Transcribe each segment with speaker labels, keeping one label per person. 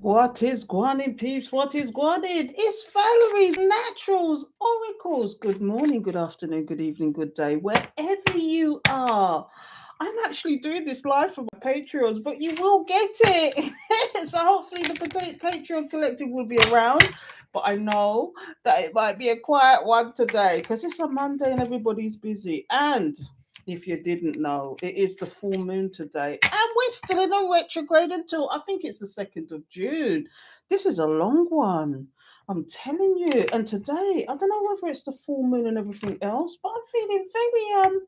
Speaker 1: What is Guanin, peeps? What is Guanin? It's Valerie's Naturals Oracles. Good morning, good afternoon, good evening, good day, wherever you are. I'm actually doing this live for my Patreons, but you will get it. So hopefully the Patreon collective will be around. But I know that it might be a quiet one today because it's a Monday and everybody's busy. And if you didn't know, it is the full moon today. And we're still in a retrograde until I think it's the 2nd of June. This is a long one. I'm telling you. And today, I don't know whether it's the full moon and everything else, but I'm feeling very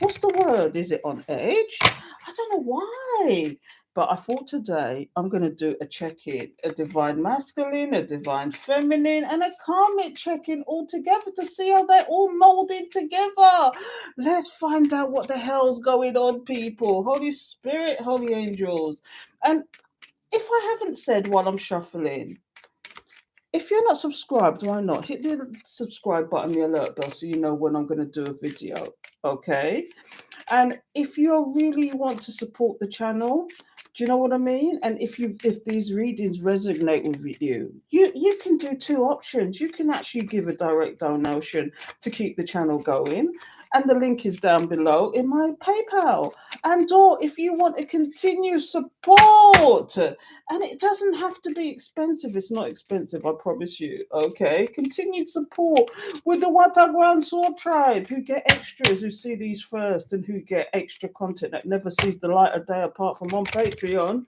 Speaker 1: what's the word? Is it on edge? I don't know why. But I thought today I'm going to do a check in, a divine masculine, a divine feminine, and a karmic check in all together to see how they're all molded together. Let's find out what the hell's going on, people. Holy Spirit, holy angels. And if I haven't said while I'm shuffling, if you're not subscribed, why not? Hit the subscribe button, the alert bell, so you know when I'm going to do a video. Okay? And if you really want to support the channel, do you know what I mean? And if these readings resonate with you can do two options. You can actually give a direct donation to keep the channel going. And the link is down below in my PayPal. And or if you want to continue support, and it doesn't have to be expensive. It's not expensive, I promise you. Okay, continued support with the Watagwan Sword Tribe, who get extras, who see these first, and who get extra content that never sees the light of day apart from on Patreon.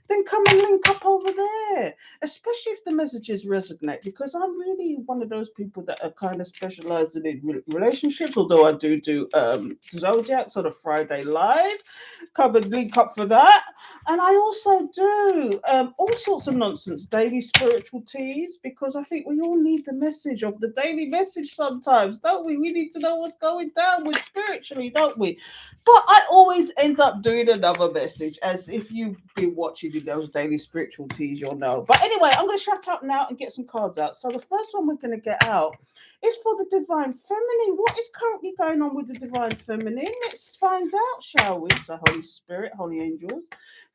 Speaker 1: Then come and link up over there, especially if the messages resonate. Because I'm really one of those people that are kind of specialized in relationships. Although I do zodiacs on a Friday live, come and link up for that. And I also do all sorts of nonsense, daily spiritual teas, because I think we all need the message of the daily message sometimes, don't we? We need to know what's going down with spiritually, don't we? But I always end up doing another message, as if you've been watching in those daily spiritual teas, you'll know. But anyway, I'm going to shut up now and get some cards out. So the first one we're going to get out is for the divine feminine. What is currently going on with the divine feminine? Let's find out, shall we? So, Holy Spirit, holy angels,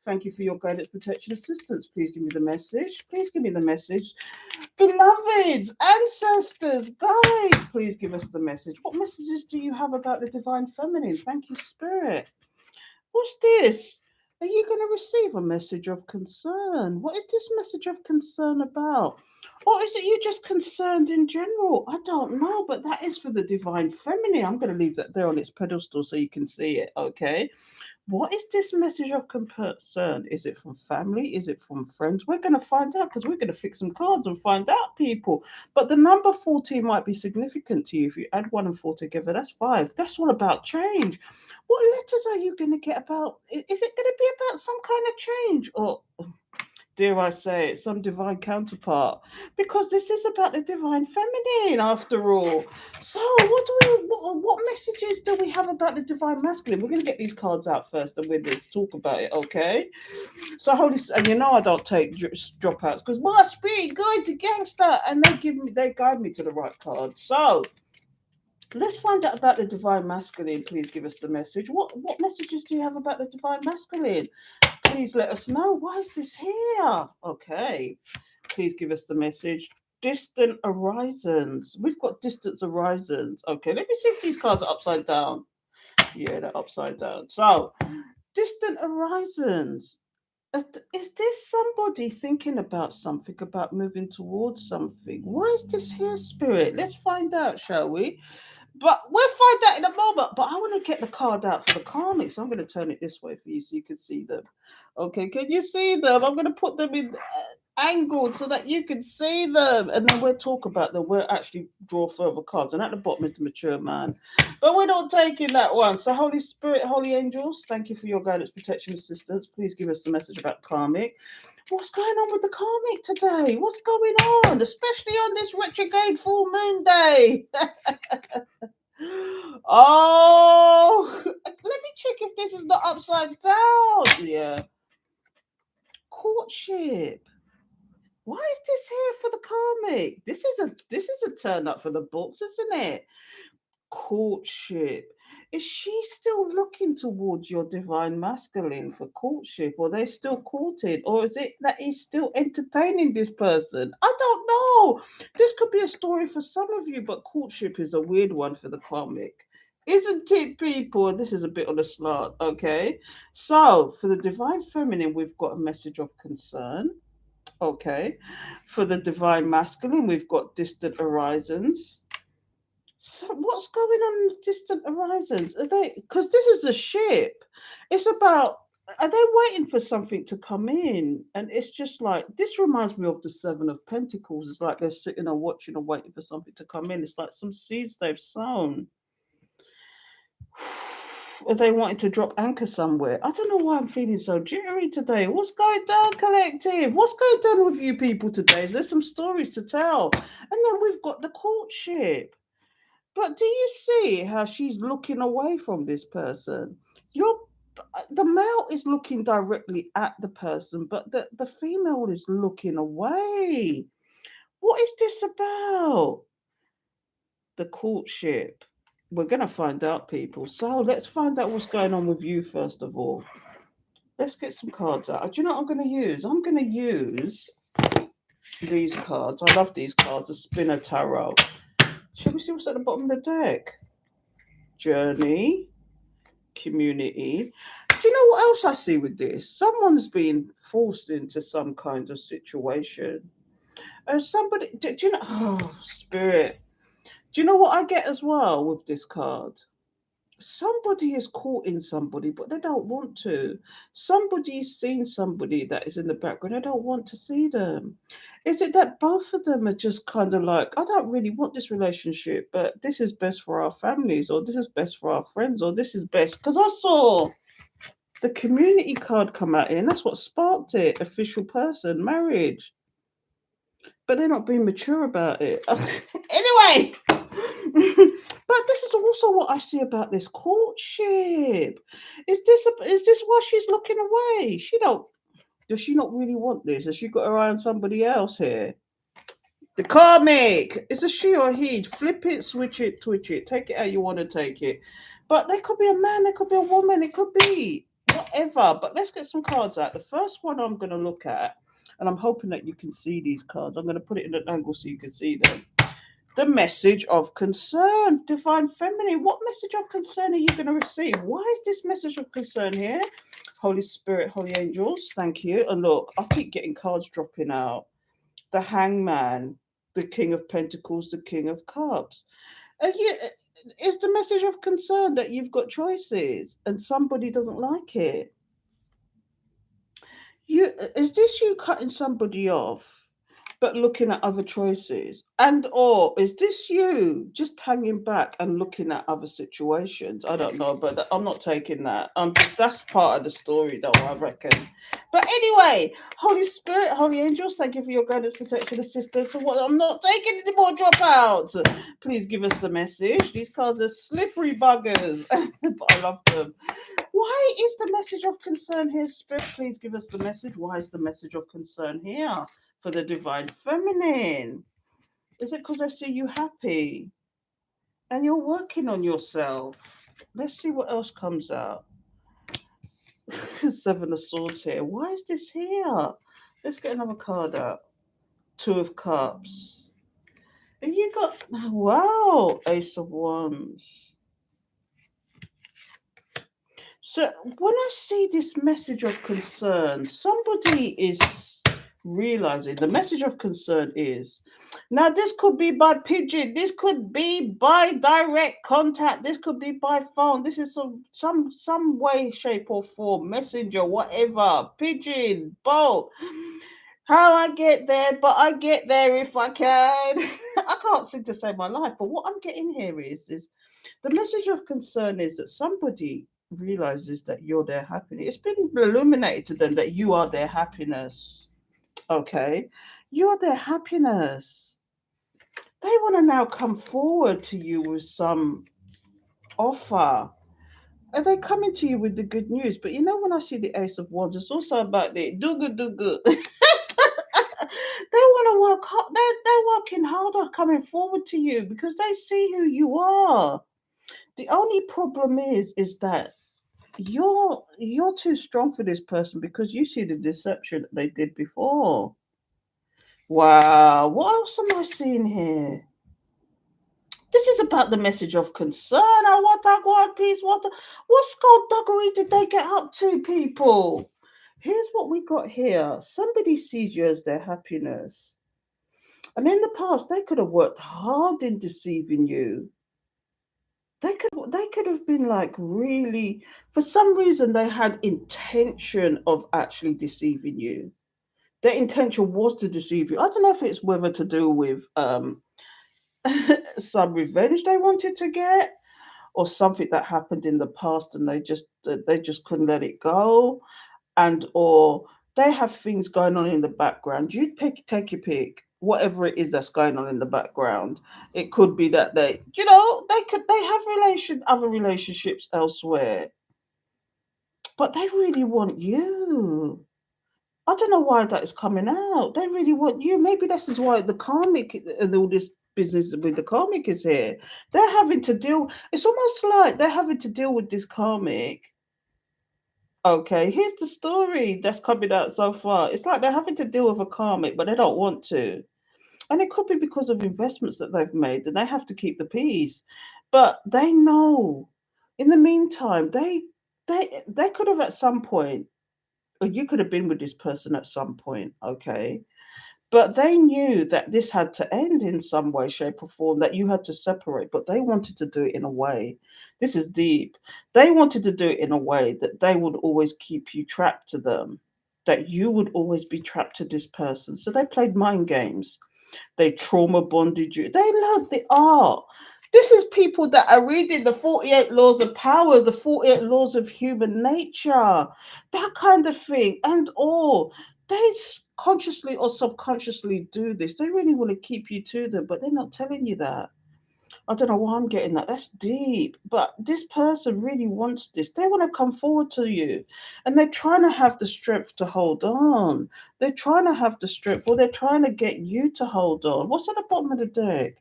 Speaker 1: thank you for your guidance, protection, assistance. Please give me the message. Please give me the message. Beloveds, ancestors, guides, please give us the message. What messages do you have about the divine feminine? Thank you, Spirit. What's this? Are you going to receive a message of concern? What is this message of concern about? Or is it you just concerned in general? I don't know, but that is for the divine feminine. I'm going to leave that there on its pedestal so you can see it, okay? What is this message of concern? Is it from family? Is it from friends? We're going to find out because we're going to fix some cards and find out, people. But the number 14 might be significant to you. If you add 1 and 4 together, that's 5. That's all about change. What letters are you going to get about? Is it going to be about some kind of change? Or dare I say it, some divine counterpart, because this is about the divine feminine after all. So, what messages do we have about the divine masculine? We're going to get these cards out first, and we're going to talk about it. Okay. So, and you know I don't take dropouts because must be good to gangster, and they guide me to the right card. So. Let's find out about the divine masculine. Please give us the message. What messages do you have about the divine masculine? Please let us know. Why is this here? Okay. Please give us the message. Distant horizons. We've got distant horizons. Okay, let me see if these cards are upside down. Yeah, they're upside down. So, distant horizons. Is this somebody thinking about something, about moving towards something? Why is this here, Spirit? Let's find out, shall we? But we'll find that in a moment. But I want to get the card out for the karmic, so I'm going to turn it this way for you so you can see them. Okay, can you see them? I'm going to put them in angled so that you can see them, and then we'll talk about them. We'll actually draw further cards, and at the bottom is the mature man. But we're not taking that one. So, Holy Spirit, holy angels, thank you for your guidance, protection, assistance. Please give us the message about karmic. What's going on with the karmic today? What's going on, especially on this retrograde full moon day? Oh, let me check if this is not upside down. Yeah. Courtship. Why is this here for the karmic? This is a turn up for the books, isn't it? Courtship. is she still looking towards your divine masculine for courtship, or they still courted, or is it that he's still entertaining this person? I don't know. This could be a story for some of you, but courtship is a weird one for the karmic. Isn't it, people? This is a bit on the slant, okay? So, for the divine feminine, we've got a message of concern, okay? For the divine masculine, we've got distant horizons. So what's going on in distant horizons? Are they, because this is a ship? It's about, are they waiting for something to come in? And it's just like, this reminds me of the Seven of Pentacles. It's like they're sitting and watching and waiting for something to come in. It's like some seeds they've sown. Are they wanting to drop anchor somewhere? I don't know why I'm feeling so jittery today. What's going down, collective? What's going down with you people today? There's some stories to tell. And then we've got the courtship. But do you see how she's looking away from this person? The male is looking directly at the person, but the female is looking away. What is this about? The courtship. We're gonna find out, people. So let's find out what's going on with you first of all. Let's get some cards out. Do you know what I'm gonna use? I'm gonna use these cards. I love these cards, the spinner tarot. Shall we see what's at the bottom of the deck? Journey, community. Do you know what else I see with this? Someone's being forced into some kind of situation. Somebody, do you know? Oh, spirit. Do you know what I get as well with this card? Somebody is courting somebody, but they don't want to. Somebody's seen somebody that is in the background. They don't want to see them. Is it that both of them are just kind of like, I don't really want this relationship, but this is best for our families, or this is best for our friends, or this is best? Because I saw the community card come out here, and that's what sparked it. Official person, marriage. But they're not being mature about it. Anyway. But this is also what I see about this courtship. Is this why she's looking away? Does she not really want this? Has she got her eye on somebody else here? The karmic. It's a she or he. Flip it, switch it, twitch it. Take it how you want to take it. But they could be a man, they could be a woman, it could be whatever. But let's get some cards out. The first one I'm going to look at, and I'm hoping that you can see these cards. I'm going to put it in an angle so you can see them. The message of concern, divine feminine. What message of concern are you going to receive? Why is this message of concern here? Holy Spirit, holy angels, thank you. And look, I keep getting cards dropping out. The hangman, the king of pentacles, the king of cups. Is the message of concern that you've got choices and somebody doesn't like it? Is this you cutting somebody off but looking at other choices? And or is this you just hanging back and looking at other situations? I don't know, but I'm not taking that. That's part of the story though, I reckon. But anyway, Holy Spirit, holy angels, thank you for your guidance, protection, assistance. And what I'm not taking any more dropouts. Please give us the message. These cards are slippery buggers, but I love them. Why is the message of concern here, Spirit? Please give us the message. Why is the message of concern here for the divine feminine? Is it because I see you happy and you're working on yourself? Let's see what else comes out. Seven of Swords here. Why is this here? Let's get another card out. Two of Cups. And you got, wow, Ace of Wands. So when I see this message of concern, somebody is realizing the message of concern is, now this could be by pigeon, this could be by direct contact, this could be by phone, this is some way, shape or form, messenger, whatever, pigeon, boat. How I get there, but I get there if I can. I can't seem to save my life, but what I'm getting here is the message of concern is that somebody realizes that you're their happiness. It's been illuminated to them that you are their happiness. Okay, you are their happiness. They want to now come forward to you with some offer. Are they coming to you with the good news? But you know, when I see the Ace of Wands, it's also about the do good, do good. They want to work hard. They're working harder coming forward to you because they see who you are. The only problem is that you're too strong for this person because you see the deception that they did before. Wow, what else am I seeing here? This is about the message of concern. I want that one piece. What skullduggery did they get up to, people? Here's what we got here. Somebody sees you as their happiness. And in the past, they could have worked hard in deceiving you. They could have been like really, for some reason they had intention of actually deceiving you. Their intention was to deceive you. I don't know if it's whether to do with some revenge they wanted to get, or something that happened in the past and they just couldn't let it go, and or they have things going on in the background. You pick, take your pick, whatever it is that's going on in the background. It could be that they have other relationships elsewhere, but they really want you. I don't know why that is coming out. They really want you. Maybe this is why the karmic and all this business with the karmic is here. They're having to deal. It's almost like they're having to deal with this karmic. Okay, here's the story that's coming out so far. It's like they're having to deal with a karmic, but they don't want to. And it could be because of investments that they've made and they have to keep the peace. But they know. In the meantime, they could have at some point, or you could have been with this person at some point, okay? But they knew that this had to end in some way, shape, or form, that you had to separate, but they wanted to do it in a way. This is deep. They wanted to do it in a way that they would always keep you trapped to them, that you would always be trapped to this person. So they played mind games. They trauma bonded you. They learned the art. This is people that are reading the 48 laws of powers, the 48 laws of human nature, that kind of thing. And all they consciously or subconsciously do this. They really want to keep you to them, but they're not telling you that. I don't know why I'm getting that. That's deep. But this person really wants this. They want to come forward to you. And they're trying to have the strength to hold on. They're trying to have the strength, or they're trying to get you to hold on. What's at the bottom of the deck?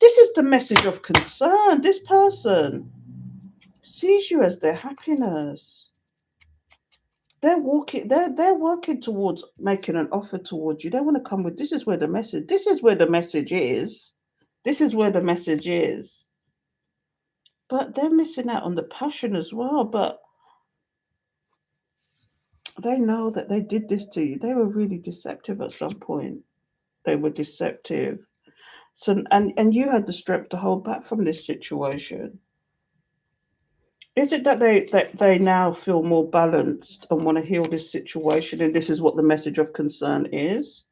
Speaker 1: This is the message of concern. This person sees you as their happiness. They're working towards making an offer towards you. They want to come with, this is where the message, this is where the message is. This is where the message is. But they're missing out on the passion as well. But they know that they did this to you. They were really deceptive at some point. They were deceptive. So and you had the strength to hold back from this situation. Is it that they now feel more balanced and want to heal this situation, and this is what the message of concern is?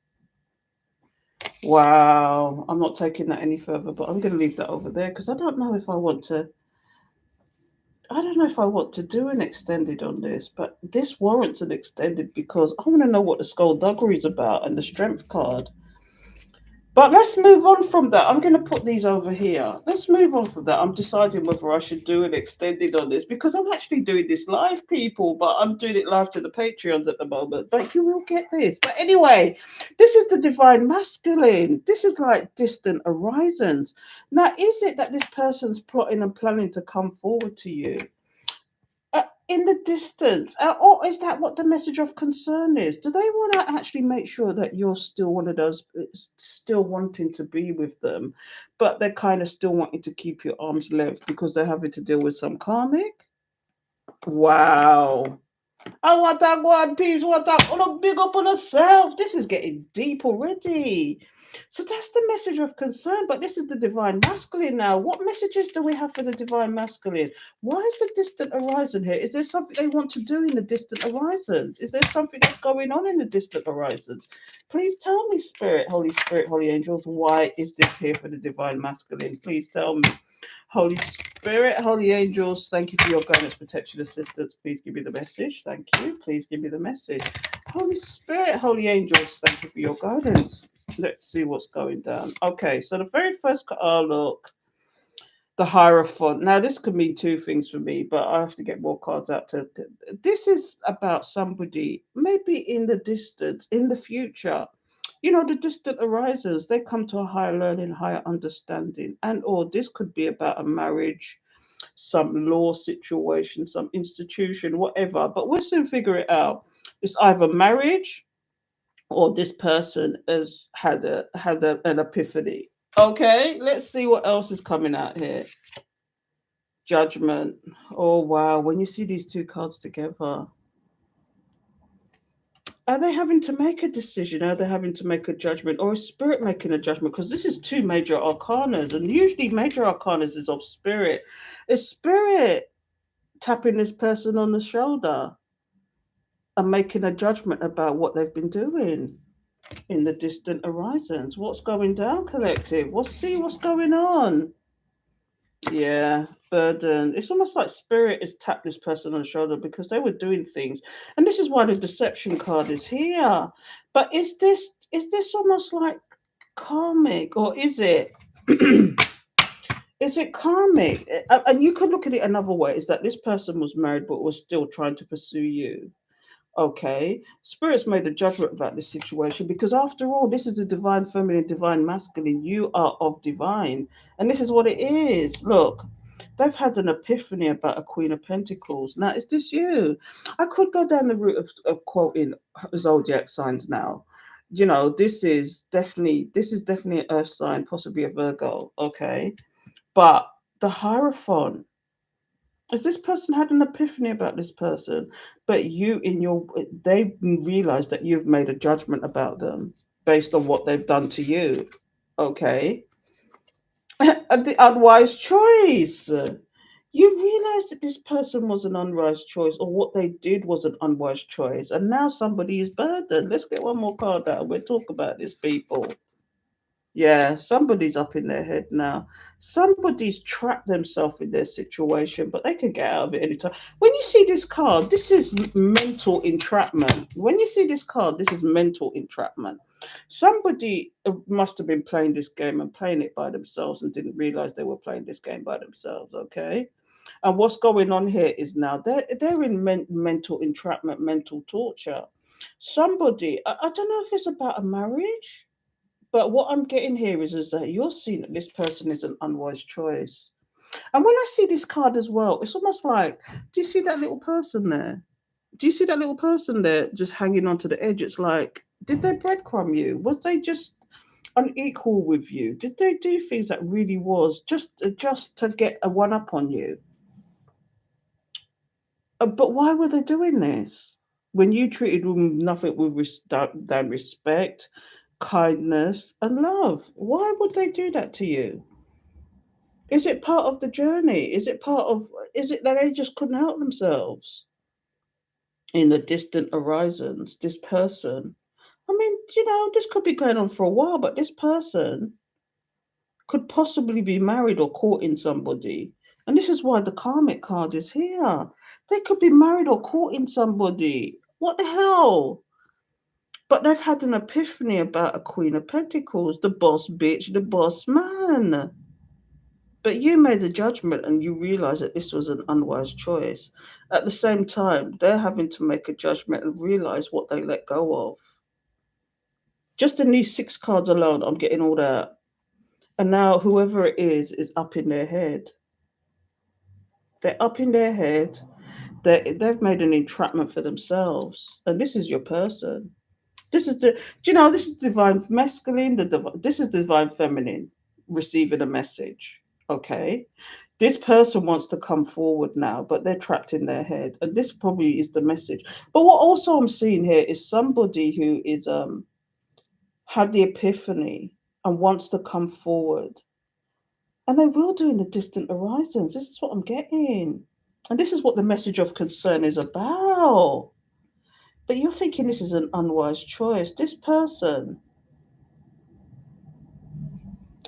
Speaker 1: Wow, I'm not taking that any further, but I'm going to leave that over there because I don't know if I want to do an extended on this, but this warrants an extended because I want to know what the skullduggery is about and the strength card. But let's move on from that. I'm going to put these over here. Let's move on from that. I'm deciding whether I should do an extended on this because I'm actually doing this live, people, but I'm doing it live to the Patreons at the moment. But you will get this. But anyway, this is the divine masculine. This is like distant horizons. Now, is it that this person's plotting and planning to come forward to you? In the distance, or is that what the message of concern is? Do they want to actually make sure that you're still one of those, still wanting to be with them, but they're kind of still wanting to keep your arms length because they're having to deal with some karmic? Wow. I want that one, peeps. What that? On a big up on herself. This is getting deep already. So that's the message of concern. But this is the divine masculine now. What messages do we have for the divine masculine? Why is the distant horizon here? Is there something they want to do in the distant horizons? Is there something that's going on in the distant horizons? Please tell me, Spirit, Holy Angels, why is this here for the divine masculine? Please tell me. Holy Spirit, Holy Angels, thank you for your guidance, protection, assistance. Please give me the message. Thank you. Please give me the message. Holy Spirit, Holy Angels, thank you for your guidance. Let's see what's going down. Okay, so the very first, look, the Hierophant. Now, this could mean two things for me, but I have to get more cards out this is about somebody maybe in the distance, in the future. The distant horizons, they come to a higher learning, higher understanding. And or this could be about a marriage. some law situation, some institution, whatever. But we'll soon figure it out. It's either marriage or this person has an epiphany. Okay, let's see what else is coming out here. Judgment. Oh wow, when you see these two cards together, are they having to make a decision? Are they having to make a judgment, or is spirit making a judgment? Because this is two major arcanas, and usually major arcanas is of spirit. Is spirit tapping this person on the shoulder and making a judgment about what they've been doing in the distant horizons? What's going down, collective? See what's going on. Yeah, burden. It's almost like spirit has tapped this person on the shoulder because they were doing things, and this is why the deception card is here. But is this almost like karmic, or is it? Is it karmic? And you could look at it another way: is that this person was married but was still trying to pursue you? Okay, spirits made a judgment about this situation because after all, this is a divine feminine, divine masculine. You are of divine, and this is what it is. Look, they've had an epiphany about a Queen of Pentacles. Now, is this you? I could go down the route of quoting zodiac signs now. This is definitely an earth sign, possibly a Virgo. Okay, but the Hierophant, has this person had an epiphany about this person, but they realize that you've made a judgment about them based on what they've done to you. Okay. And the unwise choice. You realize that this person was an unwise choice, or what they did was an unwise choice, and now somebody is burdened. Let's get one more card out. We'll talk about this, people. Yeah, somebody's up in their head now. Somebody's trapped themselves in their situation, but they can get out of it anytime. When you see this card, this is mental entrapment. When you see this card, this is mental entrapment. Somebody must have been playing this game and playing it by themselves and didn't realize they were playing this game by themselves. Okay, and what's going on here is now they're in mental entrapment, mental torture. I don't know if it's about a marriage, but what I'm getting here is that you're seeing that this person is an unwise choice. And when I see this card as well, it's almost like, do you see that little person there? Do you see that little person there just hanging onto the edge? It's like, did they breadcrumb you? Was they just unequal with you? Did they do things that really was just to get a one up on you? But why were they doing this? When you treated them with nothing than respect, kindness, and love. Why would they do that to you? Is it part of the journey? Is it that they just couldn't help themselves? In the distant horizons, this person, I mean, this could be going on for a while, but this person could possibly be married or courting somebody. And this is why the karmic card is here. They could be married or courting somebody. What the hell? But they've had an epiphany about a Queen of Pentacles, the boss bitch, the boss man. But you made a judgment and you realize that this was an unwise choice. At the same time, they're having to make a judgment and realize what they let go of. Just in these 6 cards alone, I'm getting all that. And now whoever it is up in their head. They're up in their head. They've made an entrapment for themselves. And this is your person. This is this is divine masculine, this is divine feminine receiving a message. Okay. This person wants to come forward now, but they're trapped in their head. And this probably is the message. But what also I'm seeing here is somebody who is had the epiphany and wants to come forward. And they will do in the distant horizons. This is what I'm getting. And this is what the message of concern is about. But you're thinking this is an unwise choice. This person.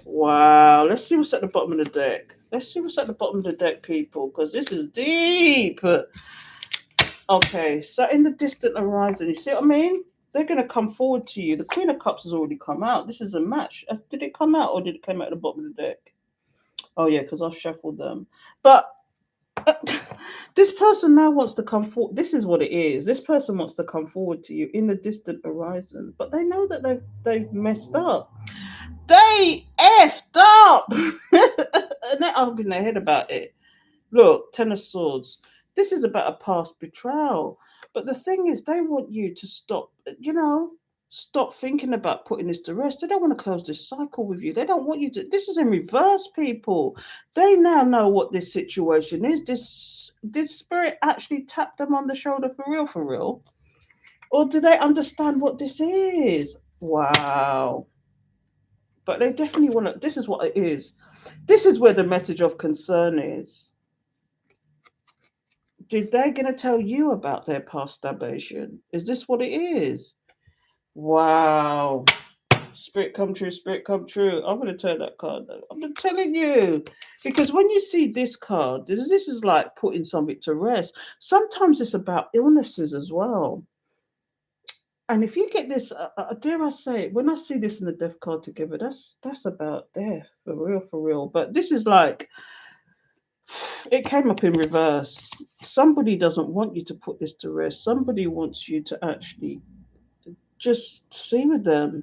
Speaker 1: Wow. Let's see what's at the bottom of the deck. Let's see what's at the bottom of the deck, people, because this is deep. Okay. So in the distant horizon, you see what I mean? They're going to come forward to you. The Queen of Cups has already come out. This is a match. Did it come out or did it come out at the bottom of the deck? Oh, yeah, because I've shuffled them. But this person now wants to come forward. This is what it is. This person wants to come forward to you in the distant horizon, but they know that they've messed up. They effed up, and they're up in their head about it. Look, Ten of Swords. This is about a past betrayal. But the thing is, they want you to stop, stop thinking about putting this to rest. They don't want to close this cycle with you. They don't want you to. This is in reverse, people. They now know what this situation is. Did spirit actually tap them on the shoulder for real, for real? Or do they understand what this is? Wow. But they definitely want to. This is what it is. This is where the message of concern is. Did they going to tell you about their past starvation? Is this what it is? Wow. Spirit come true, spirit come true. I'm going to turn that card. I'm telling you. Because when you see this card, this is like putting something to rest. Sometimes it's about illnesses as well. And if you get this, dare I say, when I see this in the death card together, that's about death, for real, for real. But this is like, it came up in reverse. Somebody doesn't want you to put this to rest. Somebody wants you to actually just see with them.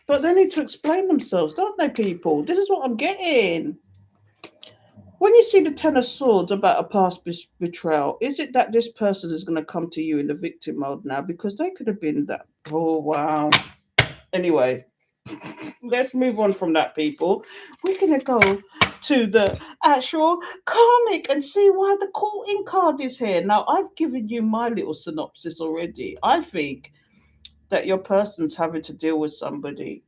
Speaker 1: But they need to explain themselves, don't they, people? This is what I'm getting. When you see the Ten of Swords about a past betrayal, is it that this person is going to come to you in the victim mode now? Because they could have been that. Oh, wow. Anyway, let's move on from that, people. We're going to go to the actual karmic and see why the courting card is here. Now, I've given you my little synopsis already. I think that your person's having to deal with somebody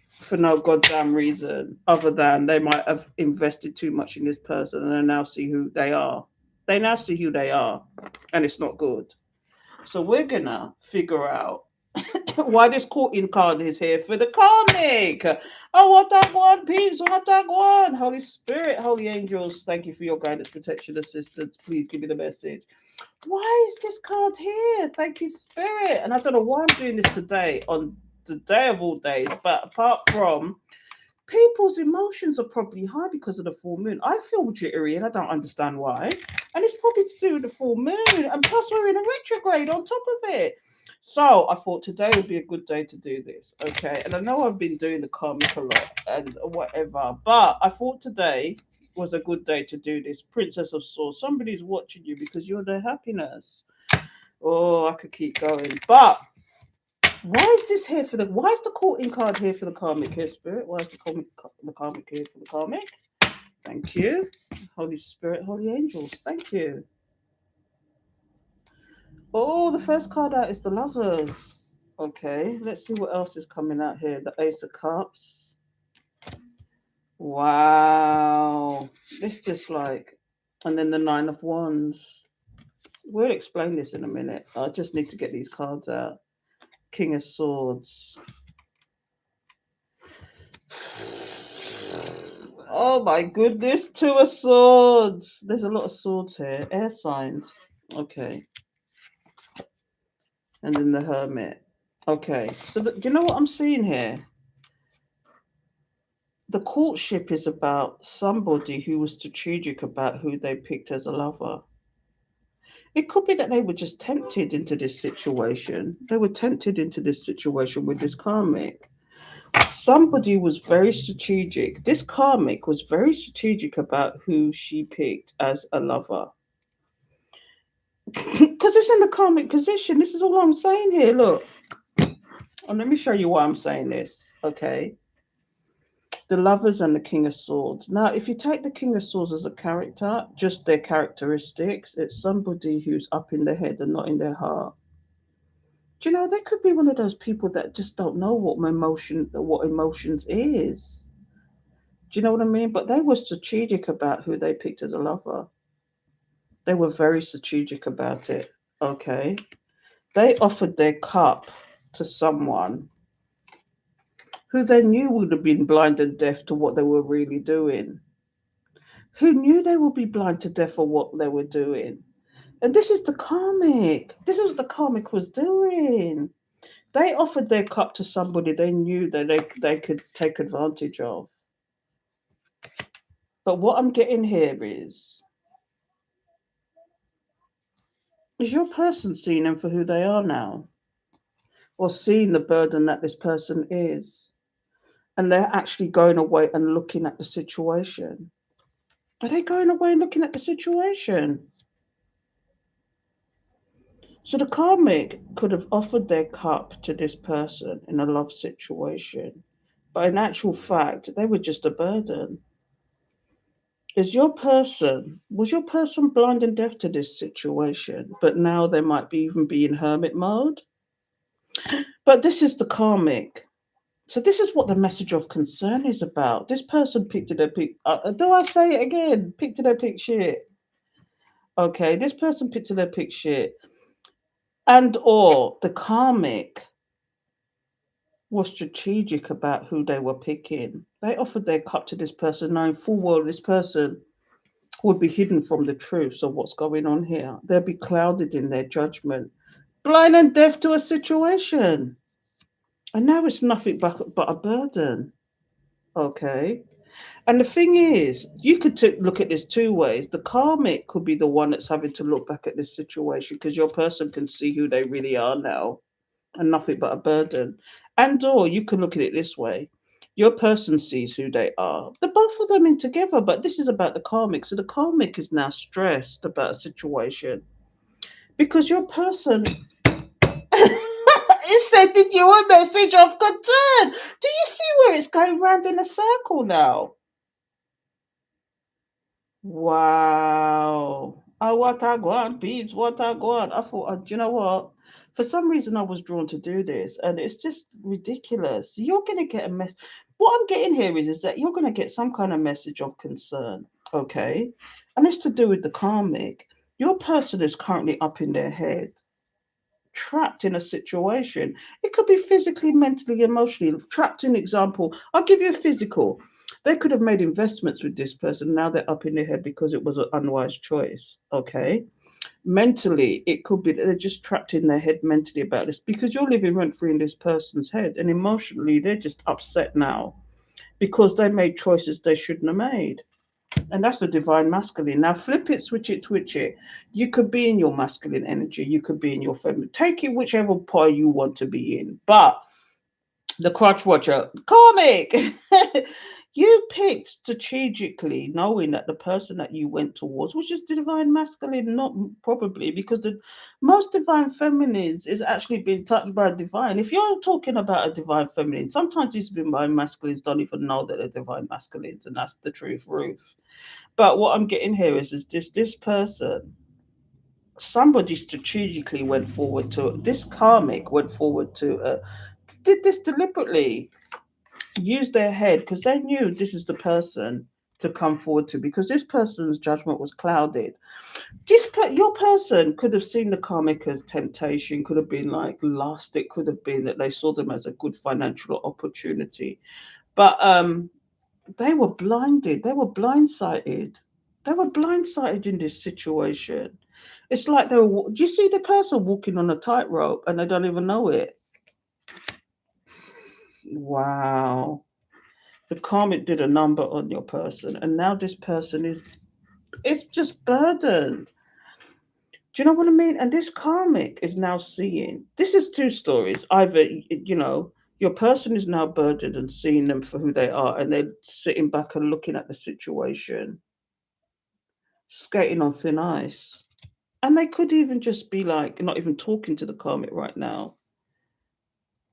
Speaker 1: for no goddamn reason other than they might have invested too much in this person and they now see who they are. They now see who they are, and it's not good. So we're gonna figure out why this courting card is here for the karmic. Oh, what that one, peeps? What that one? Holy Spirit, holy angels, thank you for your guidance, protection, assistance. Please give me the message. Why is this card here? Thank you, Spirit. And I don't know why I'm doing this today on the day of all days, but apart from people's emotions are probably high because of the full moon. I feel jittery and I don't understand why. And it's probably to do with the full moon. And plus, we're in a retrograde on top of it. So I thought today would be a good day to do this. Okay. And I know I've been doing the karmic a lot and whatever, but I thought today was a good day to do this. Princess of Swords. Somebody's watching you because you're their happiness. Oh, I could keep going. But why is this here for the? Why is the courting card here for the karmic here, Spirit? Why is the karmic here for the karmic? Thank you, Holy Spirit, Holy Angels. Thank you. Oh, the first card out is the Lovers. Okay, let's see what else is coming out here. The Ace of Cups. Wow, this just like, and then the Nine of Wands. We'll explain this in a minute. I just need to get these cards out. King of Swords. Oh my goodness, Two of Swords. There's a lot of swords here. Air signs. Okay. And then the Hermit. Okay. So, you know what I'm seeing here? The courtship is about somebody who was strategic about who they picked as a lover. It could be that they were just tempted into this situation. They were tempted into this situation with this karmic. Somebody was very strategic. This karmic was very strategic about who she picked as a lover. Because it's in the karmic position. This is all I'm saying here. Look. And let me show you why I'm saying this. Okay. The Lovers and the King of Swords. Now, if you take the King of Swords as a character, just their characteristics, it's somebody who's up in their head and not in their heart. Do you know, they could be one of those people that just don't know what emotions is. Do you know what I mean? But they were strategic about who they picked as a lover. They were very strategic about it. Okay. They offered their cup to someone who they knew would have been blind and deaf to what they were really doing. Who knew they would be blind to deaf for what they were doing. And this is the karmic. This is what the karmic was doing. They offered their cup to somebody they knew that they could take advantage of. But what I'm getting here is your person seeing them for who they are now? Or seeing the burden that this person is? And they're actually going away and looking at the situation. Are they going away and looking at the situation? So the karmic could have offered their cup to this person in a love situation, but in actual fact, they were just a burden. Was your person blind and deaf to this situation, but now they might be even be in hermit mode? But this is the karmic. So this is what the message of concern is about. This person picked it up. Do I say it again? Picked it up, pick shit. Okay, this person picked it up, pick shit, and or the karmic was strategic about who they were picking. They offered their cup to this person, knowing full well this person would be hidden from the truth of what's going on here. They'll be clouded in their judgment, blind and deaf to a situation. And now it's nothing but a burden. Okay. And the thing is, you could look at this two ways. The karmic could be the one that's having to look back at this situation because your person can see who they really are now and nothing but a burden. And or you can look at it this way. Your person sees who they are. The both of them in together, but this is about the karmic. So the karmic is now stressed about a situation because your person is sending you a message of concern. Do you see where it's going round in a circle now? Wow. Oh, what I want, peeps, what I want. I thought, do you know what? For some reason, I was drawn to do this, and it's just ridiculous. You're going to get a mess. What I'm getting here is that you're going to get some kind of message of concern, okay? And it's to do with the karmic. Your person is currently up in their head, trapped in a situation. It could be physically, mentally, emotionally. Trapped in example. I'll give you a physical. They could have made investments with this person. Now they're up in their head because it was an unwise choice. Okay. Mentally, it could be that they're just trapped in their head mentally about this because you're living rent free in this person's head. And emotionally, they're just upset now because they made choices they shouldn't have made. And that's the divine masculine. Now flip it, switch it, twitch it. You could be in your masculine energy, you could be in your feminine. Take it whichever part you want to be in. But the crotch watcher, karmic. You picked strategically, knowing that the person that you went towards was just the divine masculine, not probably because the most divine feminines is actually being touched by a divine. If you're talking about a divine feminine, sometimes these divine masculines don't even know that they're divine masculines, and that's the truth, Ruth. But what I'm getting here is this person, somebody strategically went forward to this karmic went forward to did this deliberately, used their head because they knew this is the person to come forward to because this person's judgment was clouded. Your person could have seen the karmic as temptation, could have been like lust, it could have been that they saw them as a good financial opportunity, but they were blinded. They were blindsided. They were blindsided in this situation. It's like they were. Do you see the person walking on a tightrope and they don't even know it? Wow. The karmic did a number on your person, and now this person is it's just burdened. Do you know what I mean? And this karmic is now seeing this is two stories. Either your person is now burdened and seeing them for who they are, and they're sitting back and looking at the situation skating on thin ice. And they could even just be like not even talking to the karmic right now.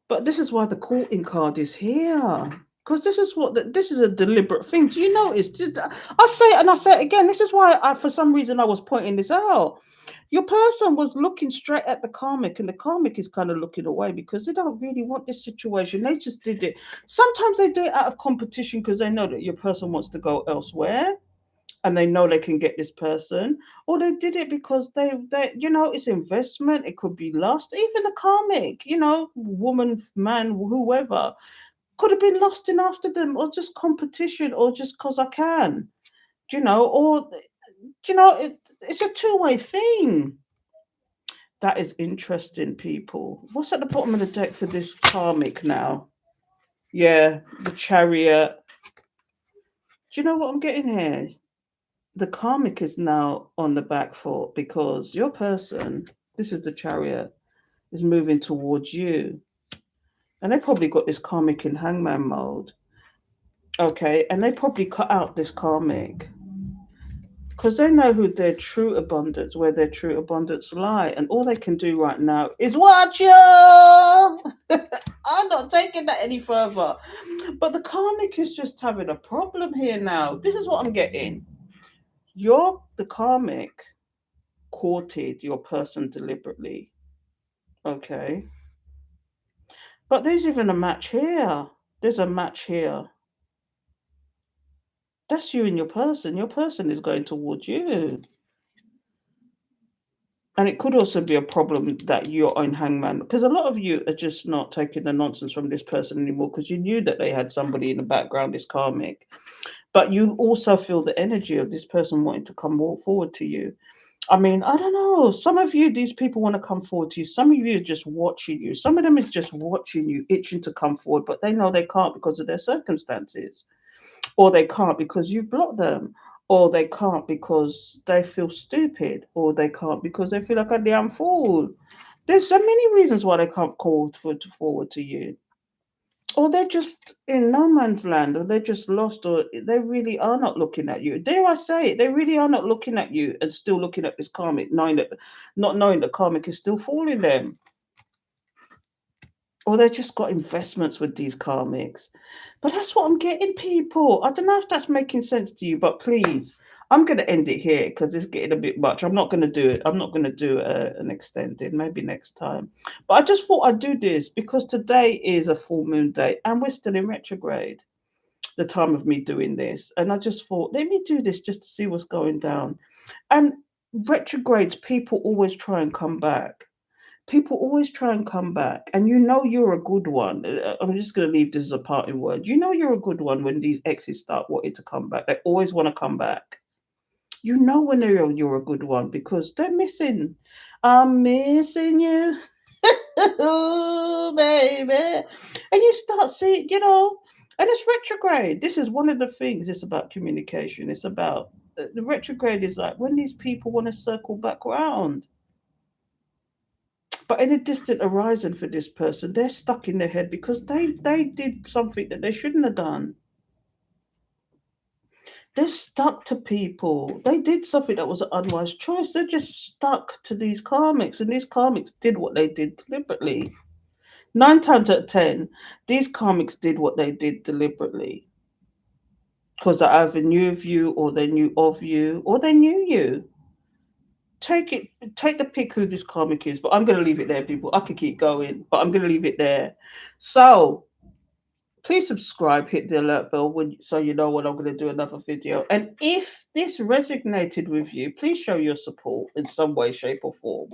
Speaker 1: But this is why the courting card is here. Because this is a deliberate thing. Do you notice? I say it and I say it again. This is why for some reason I was pointing this out. Your person was looking straight at the karmic, and the karmic is kind of looking away because they don't really want this situation. They just did it. Sometimes they do it out of competition because they know that your person wants to go elsewhere and they know they can get this person, or they did it because they it's investment. It could be lust, even the karmic, woman, man, whoever could have been lost in after them, or just competition, or just because I can, or it's a two-way thing. That is interesting, people. What's at the bottom of the deck for this karmic now? Yeah, the chariot. Do you know what I'm getting here? The karmic is now on the back foot because your person, this is the chariot, is moving towards you. And they probably got this karmic in hangman mode. Okay. And they probably cut out this karmic. because they know who their true abundance, where their true abundance lie, and all they can do right now is watch you. I'm not taking that any further. But the karmic is just having a problem here now. This is what I'm getting. The karmic courted your person deliberately, okay? But there's even a match here. There's a match here. That's you and your person. Your person is going towards you. And it could also be a problem that you're on hangman, because a lot of you are just not taking the nonsense from this person anymore because you knew that they had somebody in the background, this karmic. But you also feel the energy of this person wanting to come more forward to you. I mean, I don't know. Some of you, these people want to come forward to you. Some of you are just watching you. Some of them is just watching you, itching to come forward, but they know they can't because of their circumstances, or they can't because you've blocked them, or they can't because they feel stupid, or they can't because they feel like a damn fool. There's so many reasons why they can't call forward to you. Or they're just in no man's land, or they're just lost, or they really are not looking at you. Dare I say it? They really are not looking at you and still looking at this karmic, not knowing that karmic is still fooling them. Or they just got investments with these karmics. But that's what I'm getting, people. I don't know if that's making sense to you, but please, I'm going to end it here because it's getting a bit much. I'm not going to do it. I'm not going to do an extended, maybe next time. But I just thought I'd do this because today is a full moon day and we're still in retrograde, the time of me doing this. And I just thought, let me do this just to see what's going down. And retrogrades, people always try and come back. People always try and come back, and you know you're a good one. I'm just going to leave this as a parting word. You know you're a good one when these exes start wanting to come back. They always want to come back. You know when you're a good one because they're missing. I'm missing you, oh baby, and you start seeing, and it's retrograde. This is one of the things. It's about communication. It's about the retrograde is like when these people want to circle back around. But in a distant horizon for this person, they're stuck in their head because they did something that they shouldn't have done. They're stuck to people. They did something that was an unwise choice. They're just stuck to these karmics, and these karmics did what they did deliberately. 9 times out of 10, these karmics did what they did deliberately because they either knew of you, or they knew of you, or they knew you. Take the pick who this karmic is, but I'm going to leave it there, people. I could keep going, but I'm going to leave it there. So please subscribe, hit the alert bell so you know when I'm going to do another video. And if this resonated with you, please show your support in some way, shape, or form.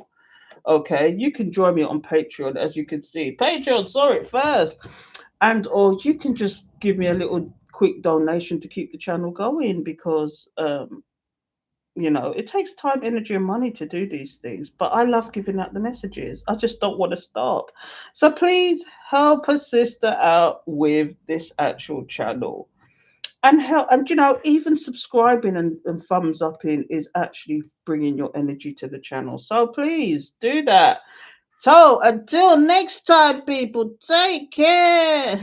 Speaker 1: Okay, you can join me on Patreon, as you can see. Patreon, saw it first. And or you can just give me a little quick donation to keep the channel going because it takes time, energy, and money to do these things. But I love giving out the messages. I just don't want to stop. So please help a sister out with this actual channel. And help, and even subscribing and thumbs up in is actually bringing your energy to the channel. So please do that. So until next time, people, take care.